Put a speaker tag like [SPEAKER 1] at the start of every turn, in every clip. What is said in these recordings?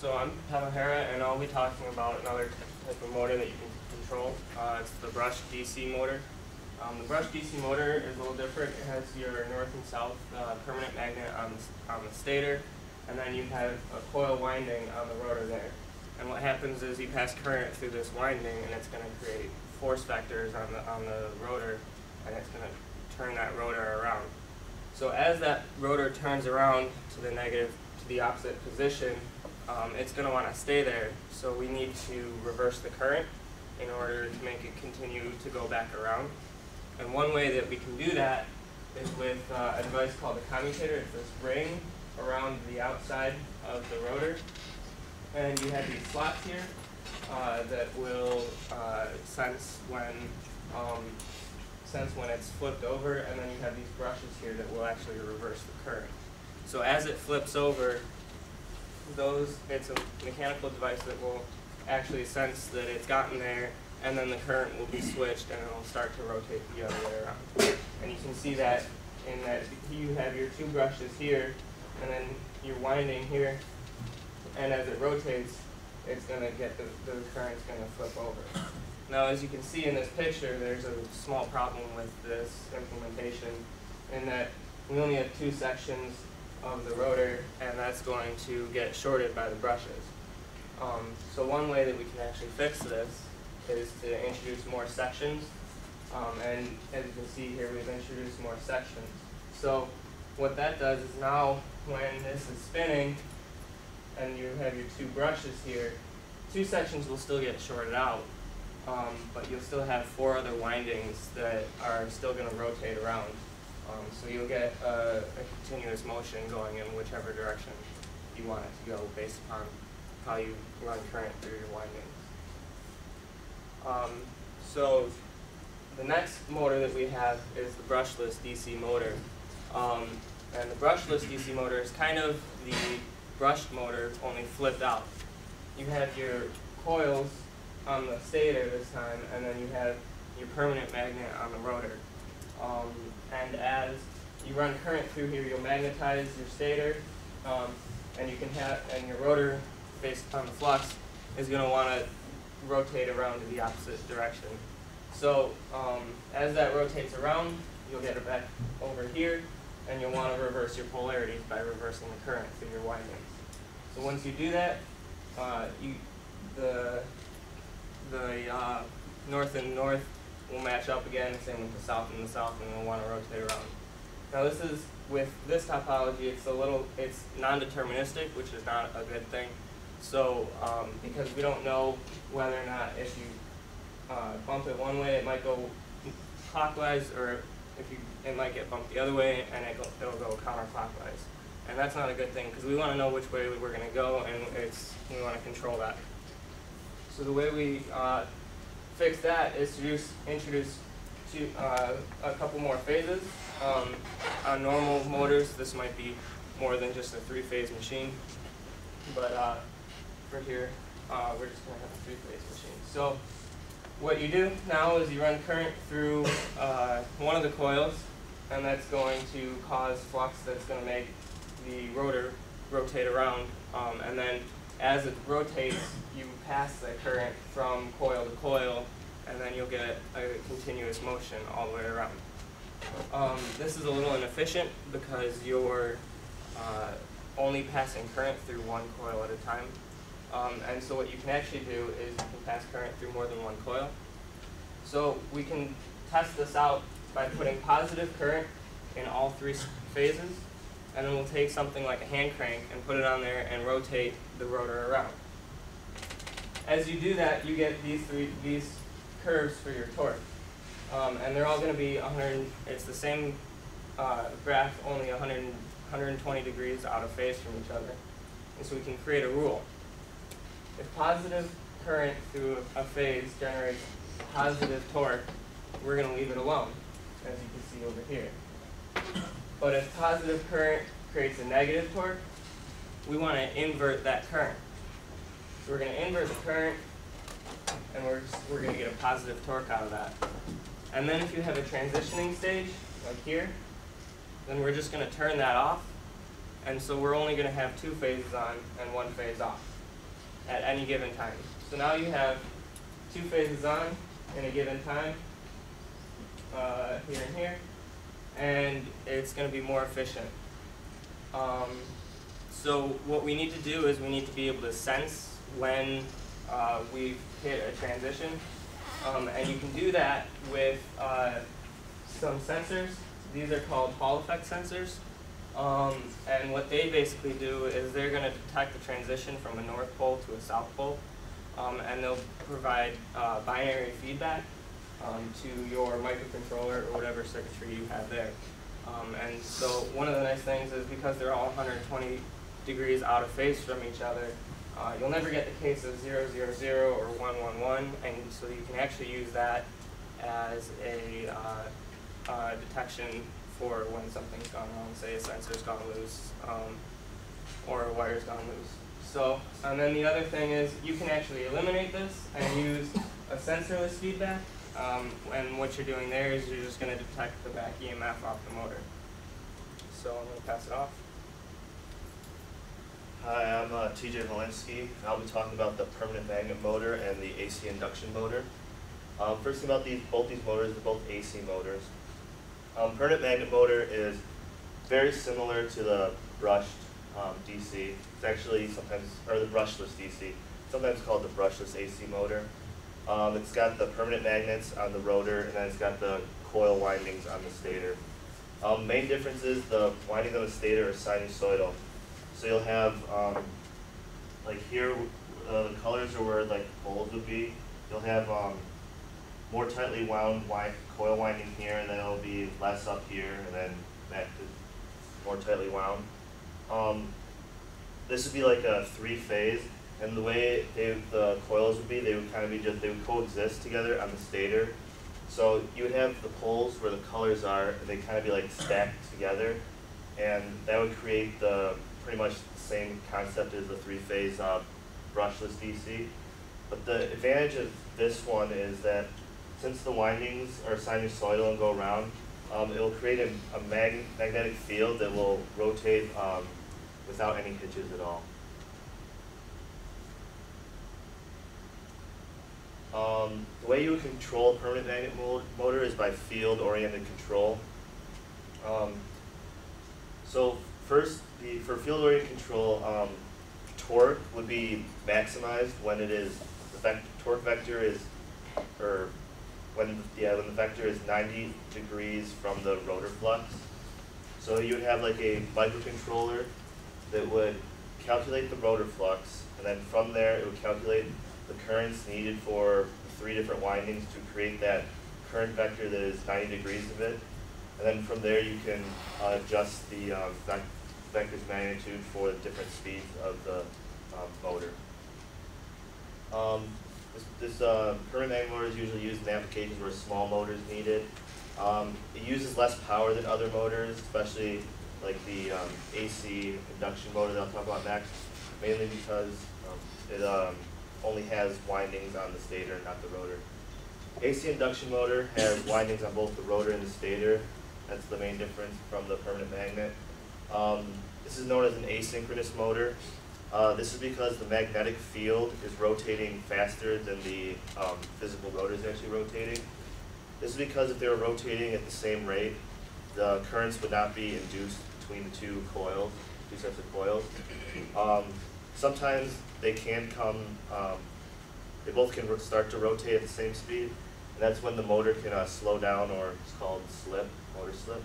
[SPEAKER 1] So I'm Tamahara, and I'll be talking about another type of motor that you can control. It's the brushed DC motor. The brushed DC motor is a little different. It has your north and south permanent magnet on the stator, and then you have a coil winding on the rotor there. And what happens is you pass current through this winding, and it's going to create force vectors on the rotor, and it's going to turn that rotor around. So as that rotor turns around to the opposite position, it's going to want to stay there. So we need to reverse the current in order to make it continue to go back around. And one way that we can do that is with a device called a commutator. It's this ring around the outside of the rotor. And you have these slots here that will sense when it's flipped over, and then you have these brushes here that will actually reverse the current. So as it flips over, it's a mechanical device that will actually sense that it's gotten there, and then the current will be switched and it'll start to rotate the other way around. And you can see that in that you have your two brushes here, and then you're winding here, and as it rotates, it's going to get the current's going to flip over. Now, as you can see in this picture, there's a small problem with this implementation in that we only have two sections of the rotor, and that's going to get shorted by the brushes. So one way that we can actually fix this is to introduce more sections, and as you can see here, we've introduced more sections. So what that does is now when this is spinning and you have your two brushes here, two sections will still get shorted out, but you'll still have four other windings that are still going to rotate around. So you'll get a continuous motion going in whichever direction you want it to go based upon how you run current through your windings. So the next motor that we have is the brushless DC motor. And the brushless DC motor is kind of the brushed motor, only flipped out. You have your coils on the stator this time, and then you have your permanent magnet on the rotor. And as you run current through here, you'll magnetize your stator, and your rotor, based upon the flux, is going to want to rotate around to the opposite direction. So as that rotates around, you'll get it back over here, and you'll want to reverse your polarities by reversing the current through your windings. So once you do that, the north and north will match up again, same with the south and the south, and we'll want to rotate around. Now with this topology, it's non-deterministic, which is not a good thing. So because we don't know whether or not if you bump it one way, it might go clockwise, or it might get bumped the other way, and it'll go counterclockwise. And that's not a good thing, because we want to know which way we're going to go, and we want to control that. So the way we fix that is to introduce a couple more phases. On normal motors, this might be more than just a three-phase machine, but for here, we're just going to have a three-phase machine. So what you do now is you run current through one of the coils, and that's going to cause flux that's going to make the rotor rotate around, and then as it rotates, you pass the current from coil to coil, and then you'll get a continuous motion all the way around. This is a little inefficient because you're only passing current through one coil at a time. And so what you can actually do is you can pass current through more than one coil. So we can test this out by putting positive current in all three phases, and then we'll take something like a hand crank and put it on there and rotate the rotor around. As you do that, you get these curves for your torque. And they're all going to be it's the same graph, only 120 degrees out of phase from each other. And so we can create a rule. If positive current through a phase generates positive torque, we're going to leave it alone, as you can see over here. But if positive current creates a negative torque, we want to invert that current. So we're going to invert the current, and we're going to get a positive torque out of that. And then if you have a transitioning stage, like here, then we're just going to turn that off. And so we're only going to have two phases on and one phase off. at any given time. So now you have two phases on in a given time, here and here, and it's going to be more efficient. So what we need to do is we need to be able to sense when we've hit a transition, and you can do that with some sensors. These are called Hall effect sensors, and what they basically do is they're going to detect the transition from a north pole to a south pole, and they'll provide binary feedback to your microcontroller or whatever circuitry you have there. And so one of the nice things is because they're all 120 degrees out of phase from each other, you'll never get the case of 0, 0, 0 or 1, 1, 1, and so you can actually use that as a detection for when something's gone wrong, say a sensor's gone loose or a wire's gone loose. So, and then the other thing is you can actually eliminate this and use a sensorless feedback, and what you're doing there is you're just going to detect the back EMF off the motor. So I'm going to pass it off.
[SPEAKER 2] Hi, I'm TJ Valinsky, and I'll be talking about the permanent magnet motor and the AC induction motor. First thing about both these motors, they're both AC motors. Permanent magnet motor is very similar to the brushed DC. It's actually sometimes, or the brushless DC, sometimes called the brushless AC motor. It's got the permanent magnets on the rotor, and then it's got the coil windings on the stator. Main difference is the windings on the stator are sinusoidal. So you'll have, like here, the colors are where like the poles would be. You'll have more tightly wound coil winding here, and then it'll be less up here, and then back to more tightly wound. This would be like a three-phase, and the way the coils would be, they would kind of be they would coexist together on the stator. So you would have the poles where the colors are, and they kind of be like stacked together, and that would create pretty much the same concept as the three-phase brushless DC. But the advantage of this one is that since the windings are sinusoidal and go around, it will create a magnetic field that will rotate without any hitches at all. The way you would control a permanent magnet motor is by field-oriented control. So first, for field-oriented control, torque would be maximized when it is the torque vector is, or when the vector is 90 degrees from the rotor flux. So you would have like a microcontroller that would calculate the rotor flux, and then from there it would calculate the currents needed for 3 different windings to create that current vector that is 90 degrees of it. And then from there you can adjust the vector's magnitude for the different speeds of the motor. This permanent magnet motor is usually used in applications where small motor is needed. It uses less power than other motors, especially like the AC induction motor that I'll talk about next, mainly because it only has windings on the stator, not the rotor. AC induction motor has windings on both the rotor and the stator. That's the main difference from the permanent magnet. This is known as an asynchronous motor. This is because the magnetic field is rotating faster than the physical rotor is actually rotating. This is because if they were rotating at the same rate, the currents would not be induced between the two sets of coils. Sometimes they can come, they both can start to rotate at the same speed, and that's when the motor can slow down, or it's called motor slip.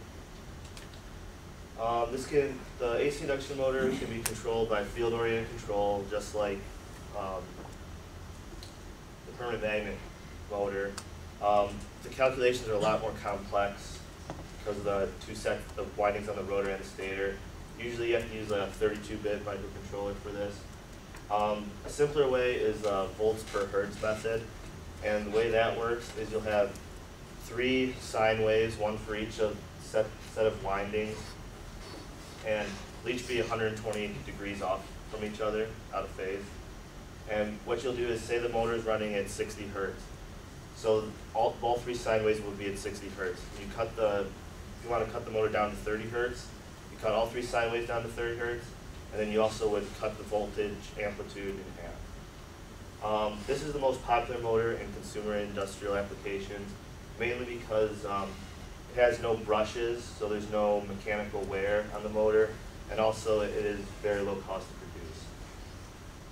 [SPEAKER 2] The AC induction motor can be controlled by field-oriented control, just like the permanent magnet motor. The calculations are a lot more complex because of the two sets of windings on the rotor and the stator. Usually you have to use a 32-bit microcontroller for this. A simpler way is volts per hertz method, and the way that works is you'll have 3 sine waves, one for each set of windings, and they'll each be 120 degrees off from each other, out of phase. And what you'll do is say the motor is running at 60 hertz. So all 3 sine waves will be at 60 hertz. If you want to cut the motor down to 30 hertz, you cut all 3 sine waves down to 30 hertz, and then you also would cut the voltage amplitude in half. This is the most popular motor in consumer and industrial applications, mainly because it has no brushes, so there's no mechanical wear on the motor, and also it is very low cost to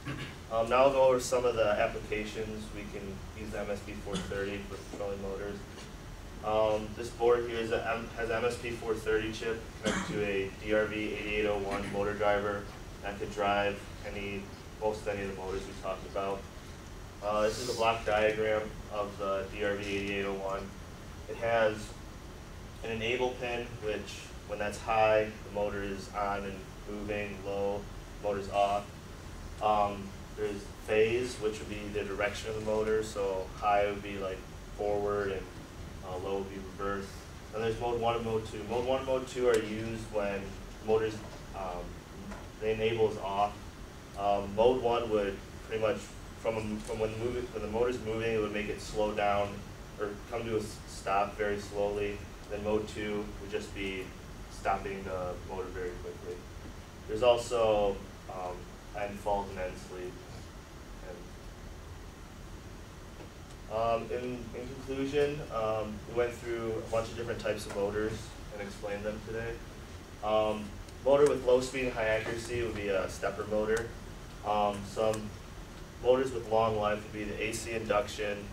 [SPEAKER 2] produce. Now I'll go over some of the applications we can use the ECE480 for petroleum motors. This board here has an ECE480 chip connected to a DRV8801 motor driver that could drive most any of the motors we talked about. This is a block diagram of the DRV8801. It has an enable pin, which when that's high, the motor is on and moving, low, the motor's off. There's phase, which would be the direction of the motor, so high would be like forward and low would be reverse. And there's mode 1 and mode 2. Mode 1 and mode 2 are used when the motor's, the enable is off. Mode 1 would pretty much, from when the motor's moving, it would make it slow down or come to a stop very slowly. Then mode 2 would just be stopping the motor very quickly. There's also end fault and end sleep. In conclusion, we went through a bunch of different types of motors and explained them today. Motor with low speed and high accuracy would be a stepper motor. Some motors with long life would be the AC induction,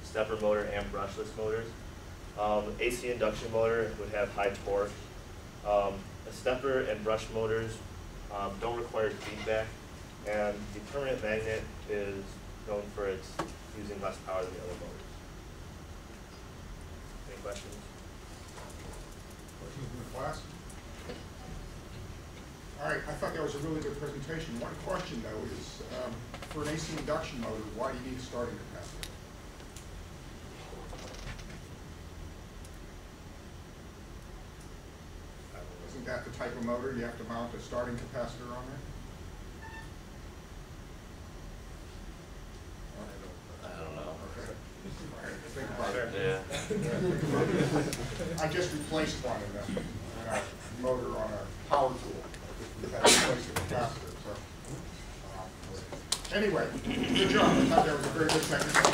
[SPEAKER 2] stepper motor, and brushless motors. AC induction motor would have high torque. The stepper and brush motors don't require feedback, and the permanent magnet is known for its using less power than the other motors. Any questions?
[SPEAKER 3] Questions from the class? All right, I thought that was a really good presentation. One question though is, for an AC induction motor, why do you need a starting capacitor? Isn't that the type of motor you have to mount a starting capacitor on there?
[SPEAKER 4] I don't know.
[SPEAKER 3] Okay. All right, think about it.
[SPEAKER 4] Yeah.
[SPEAKER 3] I just replaced one in a motor on a power tool. We've had to replace the capacitor. So, anyway, good job. I thought that was a very good technical.